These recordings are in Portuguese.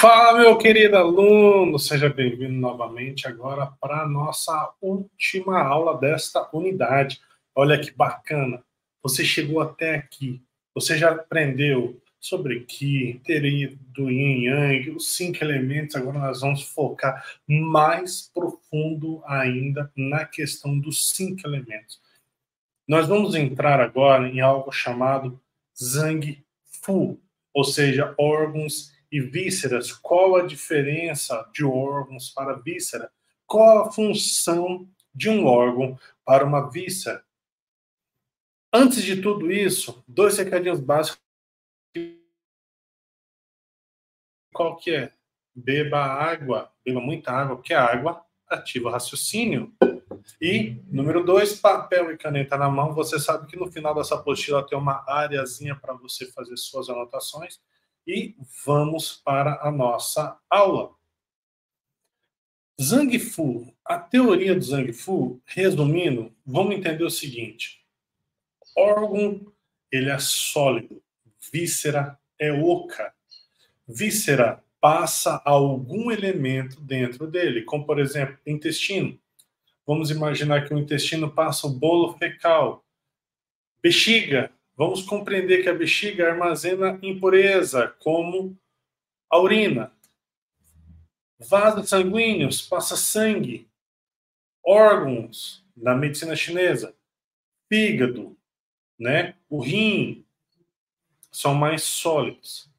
Fala, meu querido aluno, seja bem-vindo novamente agora para a nossa última aula desta unidade. Olha que bacana, você chegou até aqui, você já aprendeu sobre Qi, teoria do Yin e Yang, os 5 elementos. Agora nós vamos focar mais profundo ainda na questão dos 5 elementos. Nós vamos entrar agora em algo chamado Zhang Fu, ou seja, órgãos e vísceras. Qual a diferença de órgãos para víscera? Qual a função de um órgão para uma víscera? Antes de tudo isso, 2 recadinhos básicos. Qual que é? Beba água, beba muita água, porque a água ativa o raciocínio. E, número 2, papel e caneta na mão. Você sabe que no final dessa apostila tem uma areazinha para você fazer suas anotações. E vamos para a nossa aula. Zhang Fu, a teoria do Zhang Fu, resumindo, vamos entender o seguinte. Órgão, ele é sólido. Víscera é oca. Víscera passa algum elemento dentro dele, como, por exemplo, intestino. Vamos imaginar que o intestino passa o bolo fecal. Bexiga. Vamos compreender que a bexiga armazena impureza, como a urina. Vasos sanguíneos, passa sangue. Órgãos, na medicina chinesa. Fígado, né? O rim, são mais sólidos.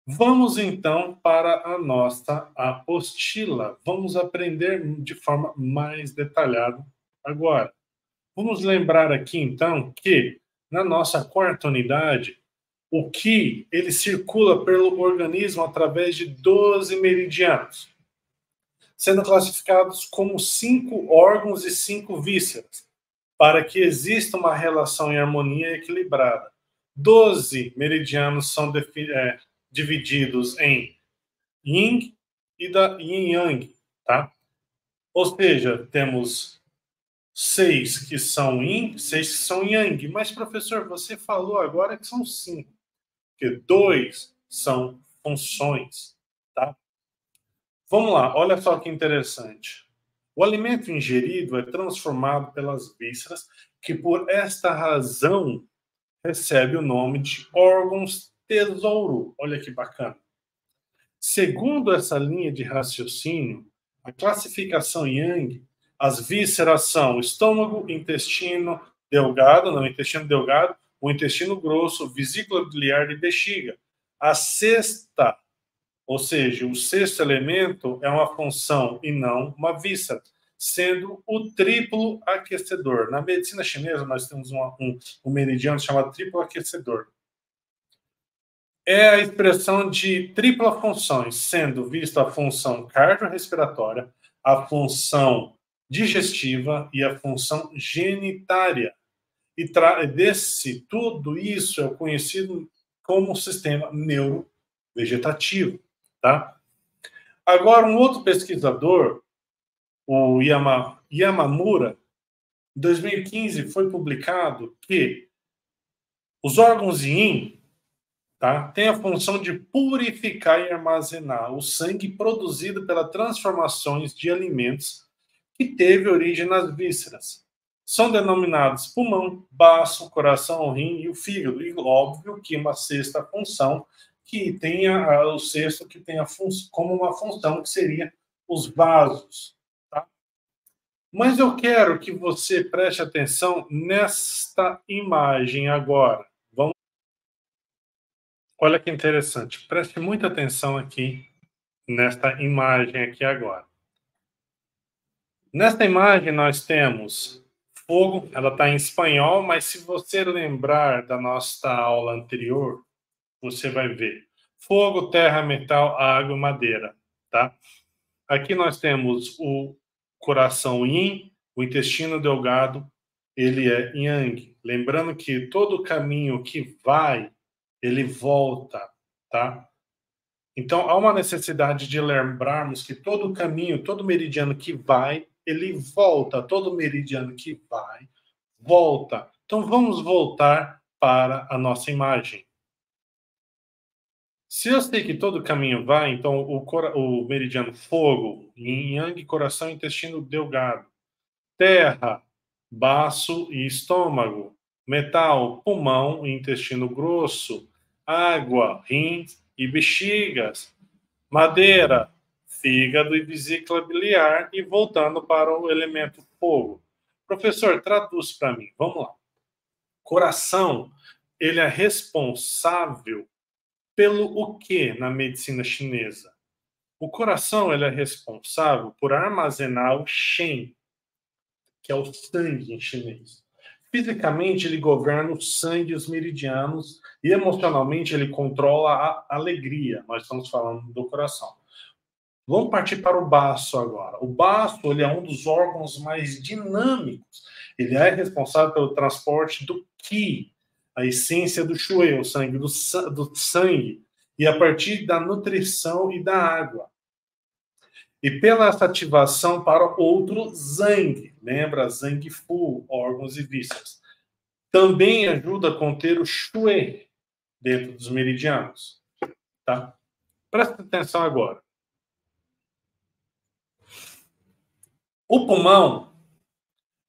Vamos, então, para a nossa apostila. Vamos aprender de forma mais detalhada agora. Vamos lembrar aqui, então, que na nossa quarta unidade, o Qi, ele circula pelo organismo através de 12 meridianos, sendo classificados como 5 órgãos e 5 vísceras, para que exista uma relação em harmonia equilibrada. 12 meridianos são divididos em Yin e Yin Yang, tá? Ou seja, temos 6 que são Yin, 6 que são Yang. Mas, professor, você falou agora que são 5, porque 2 são funções, tá? Vamos lá, olha só que interessante. O alimento ingerido é transformado pelas vísceras, que por esta razão recebe o nome de órgãos tesouro. Olha que bacana. Segundo essa linha de raciocínio, a classificação Yang, as vísceras são estômago, intestino delgado, não, intestino delgado, o intestino grosso, vesícula biliar e bexiga. A sexta, ou seja, o sexto elemento é uma função e não uma víscera, sendo o triplo aquecedor. Na medicina chinesa, nós temos um meridiano chamado triplo aquecedor. É a expressão de tripla funções, sendo vista a função cardiorrespiratória, a função digestiva e a função genitária. E tudo isso é conhecido como sistema neurovegetativo, tá? Agora, um outro pesquisador, o Yamamura, em 2015 foi publicado que os órgãos Yin, tá, tem a função de purificar e armazenar o sangue produzido pelas transformações de alimentos que teve origem nas vísceras. São denominados pulmão, baço, coração, rim e o fígado. E óbvio que uma sexta função que tenha o sexto que tenha como uma função que seria os vasos, tá? Mas eu quero que você preste atenção nesta imagem agora. Olha que interessante. Preste muita atenção aqui nesta imagem aqui agora. Nesta imagem nós temos fogo, ela está em espanhol, mas se você lembrar da nossa aula anterior, você vai ver fogo, terra, metal, água e madeira, tá? Aqui nós temos o coração Yin, o intestino delgado, ele é Yang. Lembrando que todo caminho que vai, ele volta, tá? Então, há uma necessidade de lembrarmos que todo caminho, todo meridiano que vai, ele volta. Todo meridiano que vai, volta. Então, vamos voltar para a nossa imagem. Se eu sei que todo caminho vai, então o meridiano fogo, yin yang, coração, intestino delgado, terra, baço e estômago, metal, pulmão e intestino grosso, água, rins e bexigas, madeira, fígado e vesícula biliar, e voltando para o elemento fogo. Professor, traduz para mim. Vamos lá. Coração, ele é responsável pelo o que na medicina chinesa? O coração, ele é responsável por armazenar o Shen, que é o sangue em chinês. Fisicamente, ele governa o sangue e os meridianos, e emocionalmente, ele controla a alegria. Nós estamos falando do coração. Vamos partir para o baço agora. O baço, ele é um dos órgãos mais dinâmicos. Ele é responsável pelo transporte do Qi, a essência do Shui, o sangue do sangue, e a partir da nutrição e da água. E pela essa ativação para outro Zhang, lembra? Zhang Fu, órgãos e vísceras. Também ajuda a conter o Shui dentro dos meridianos. Tá? Presta atenção agora. O pulmão,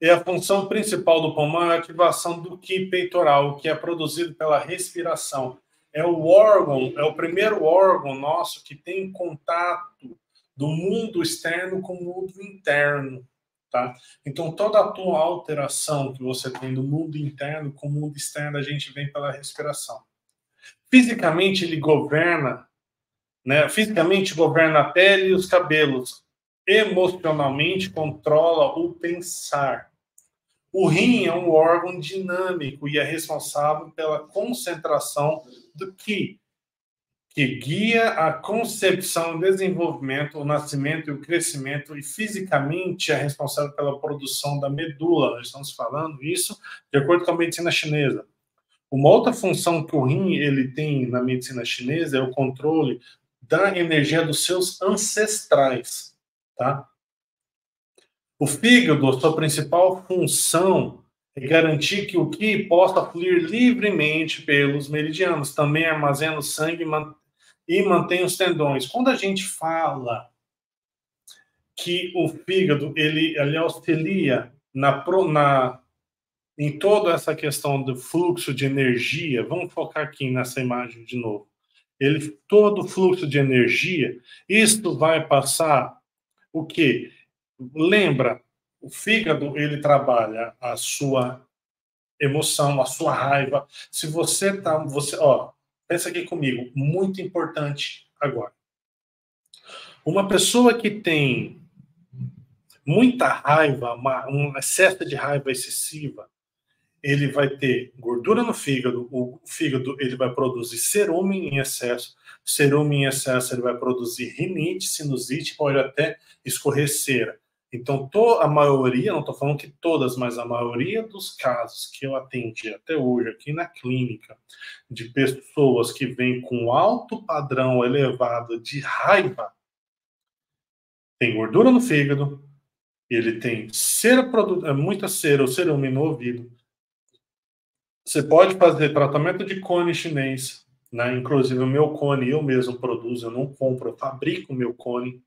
a função principal do pulmão é a ativação do Qi peitoral, que é produzido pela respiração. É o órgão, é o primeiro órgão nosso que tem contato do mundo externo com o mundo interno, tá? Então, toda a tua alteração que você tem do mundo interno com o mundo externo, a gente vem pela respiração. Fisicamente, ele governa, né? Fisicamente, governa a pele e os cabelos. Emocionalmente, controla o pensar. O rim é um órgão dinâmico e é responsável pela concentração do Qi, que guia a concepção, o desenvolvimento, o nascimento e o crescimento, e fisicamente é responsável pela produção da medula. Nós estamos falando isso de acordo com a medicina chinesa. Uma outra função que o rim ele tem na medicina chinesa é o controle da energia dos seus ancestrais, tá? O fígado, a sua principal função é garantir que o Qi possa fluir livremente pelos meridianos. Também armazena o sangue e mantém os tendões. Quando a gente fala que o fígado ele auxilia em toda essa questão do fluxo de energia, vamos focar aqui nessa imagem de novo. Todo o fluxo de energia, isto vai passar o quê? Lembra, o fígado ele trabalha a sua emoção, a sua raiva. Se você pensa aqui comigo, muito importante agora. Uma pessoa que tem muita raiva, um excesso de raiva excessiva, ele vai ter gordura no fígado. O fígado ele vai produzir cerume em excesso. Cerume em excesso ele vai produzir rinite, sinusite, pode até escorrer cera. Então, a maioria, não estou falando que todas, mas a maioria dos casos que eu atendi até hoje aqui na clínica, de pessoas que vêm com alto padrão elevado de raiva, tem gordura no fígado, ele tem cera, muita cera, ou cerume no ouvido. Você pode fazer tratamento de cone chinês, né? Inclusive o meu cone eu mesmo produzo, eu não compro, eu fabrico o meu cone.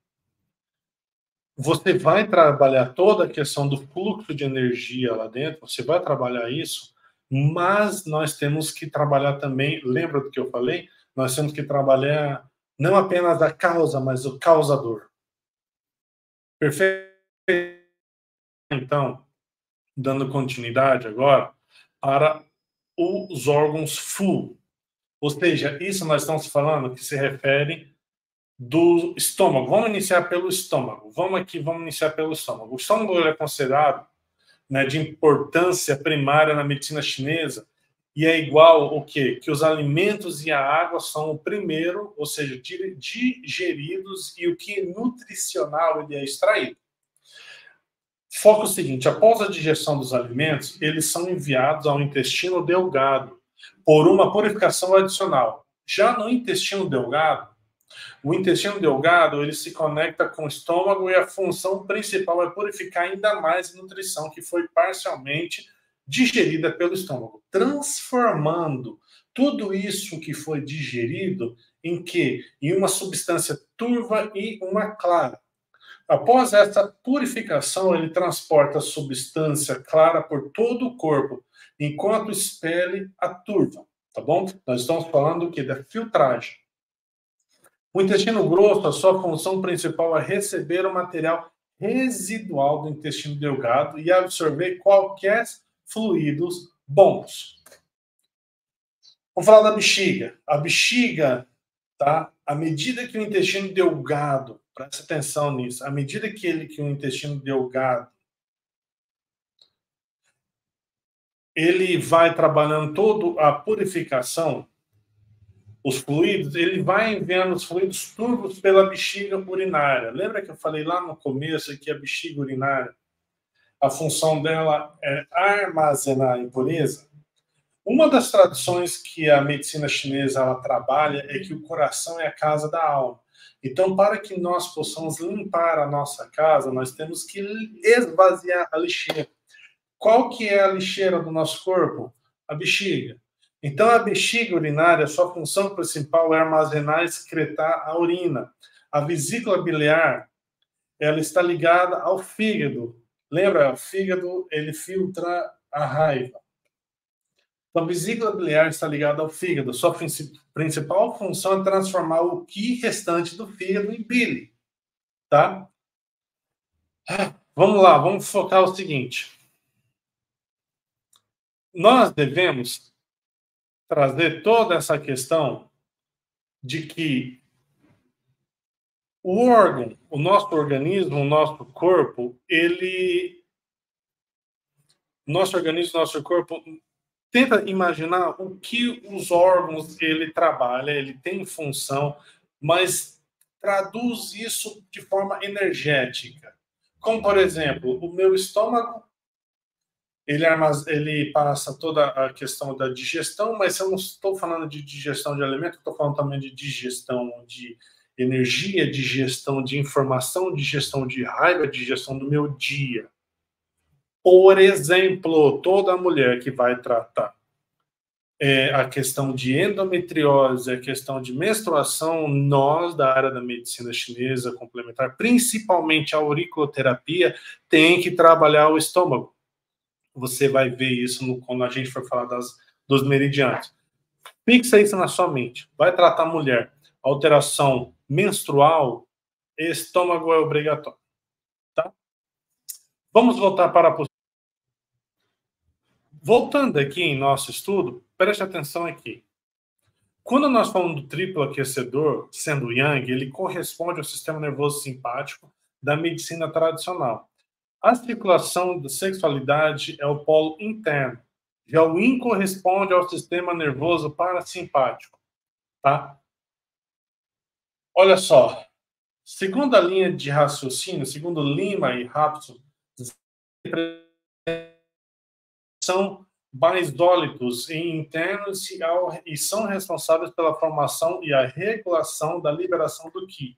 Você vai trabalhar toda a questão do fluxo de energia lá dentro, você vai trabalhar isso, mas nós temos que trabalhar também, lembra do que eu falei? Nós temos que trabalhar não apenas a causa, mas o causador. Perfeito? Então, dando continuidade agora para os órgãos Fu. Ou seja, isso nós estamos falando que se refere do estômago. Vamos iniciar pelo estômago. Vamos iniciar pelo estômago. O estômago é considerado, né, de importância primária na medicina chinesa e é igual o quê? Que os alimentos e a água são o primeiro, ou seja, digeridos, e o que é nutricional ele é extraído. Foca o seguinte: após a digestão dos alimentos, eles são enviados ao intestino delgado por uma purificação adicional. Já no intestino delgado, o intestino delgado ele se conecta com o estômago e a função principal é purificar ainda mais a nutrição que foi parcialmente digerida pelo estômago, transformando tudo isso que foi digerido em que? Em uma substância turva e uma clara. Após essa purificação, ele transporta a substância clara por todo o corpo, enquanto expele a turva, tá bom? Nós estamos falando do quê? Da filtragem. O intestino grosso, a sua função principal é receber o material residual do intestino delgado e absorver qualquer fluidos bons. Vamos falar da bexiga. A bexiga, tá? À medida que o intestino delgado, presta atenção nisso, à medida que o intestino delgado ele vai trabalhando toda a purificação, os fluidos, ele vai enviando os fluidos turvos pela bexiga urinária. Lembra que eu falei lá no começo que a bexiga urinária, a função dela é armazenar a impureza? Uma das tradições que a medicina chinesa ela trabalha é que o coração é a casa da alma. Então, para que nós possamos limpar a nossa casa, nós temos que esvaziar a lixeira. Qual que é a lixeira do nosso corpo? A bexiga. Então, a bexiga urinária, sua função principal é armazenar e excretar a urina. A vesícula biliar, ela está ligada ao fígado. Lembra? O fígado, ele filtra a raiva. Então, a vesícula biliar está ligada ao fígado. Sua principal função é transformar o qi restante do fígado em bile. Tá? Vamos lá, vamos focar o seguinte. Nós devemos trazer toda essa questão de que o órgão, o nosso organismo, o nosso corpo, nosso corpo, tenta imaginar o que os órgãos ele trabalha, ele tem função, mas traduz isso de forma energética. Como, por exemplo, o meu estômago, ele passa toda a questão da digestão, mas eu não estou falando de digestão de alimento, estou falando também de digestão de energia, digestão de informação, digestão de raiva, digestão do meu dia. Por exemplo, toda mulher que vai tratar a questão de endometriose, a questão de menstruação, nós da área da medicina chinesa complementar, principalmente a auriculoterapia, tem que trabalhar o estômago. Você vai ver isso quando a gente for falar dos meridianos. Fixa isso na sua mente. Vai tratar a mulher, alteração menstrual, estômago é obrigatório. Tá? Vamos voltar para a postura. Voltando aqui em nosso estudo, preste atenção aqui. Quando nós falamos do triplo aquecedor, sendo Yang, ele corresponde ao sistema nervoso simpático da medicina tradicional. A circulação da sexualidade é o polo interno. Já o Yin corresponde ao sistema nervoso parasimpático. Tá? Olha só. Segundo a linha de raciocínio, segundo Lima e Rapson, são basólitos e internos e são responsáveis pela formação e a regulação da liberação do Qi.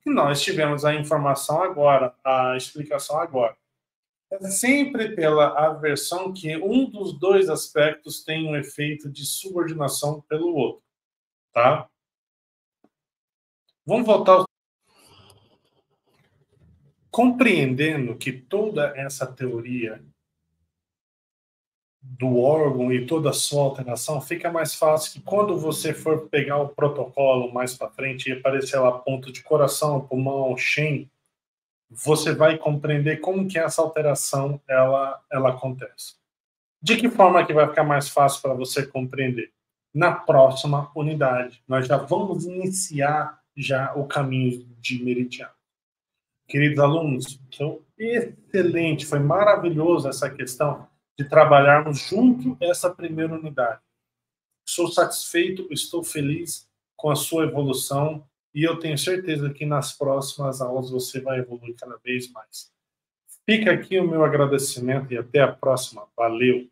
E nós tivemos a informação agora, a explicação agora. É sempre pela aversão que um dos dois aspectos tem um efeito de subordinação pelo outro. Tá? Vamos voltar ao... Compreendendo que toda essa teoria do órgão e toda a sua alteração, fica mais fácil que quando você for pegar o protocolo mais para frente e aparecer lá ponto de coração, pulmão, Shen, você vai compreender como que essa alteração ela acontece. De que forma que vai ficar mais fácil para você compreender? Na próxima unidade. Nós já vamos iniciar já o caminho de meridiano. Queridos alunos, foi excelente, foi maravilhoso essa questão de trabalharmos junto essa primeira unidade. Sou satisfeito, estou feliz com a sua evolução e eu tenho certeza que nas próximas aulas você vai evoluir cada vez mais. Fica aqui o meu agradecimento e até a próxima. Valeu!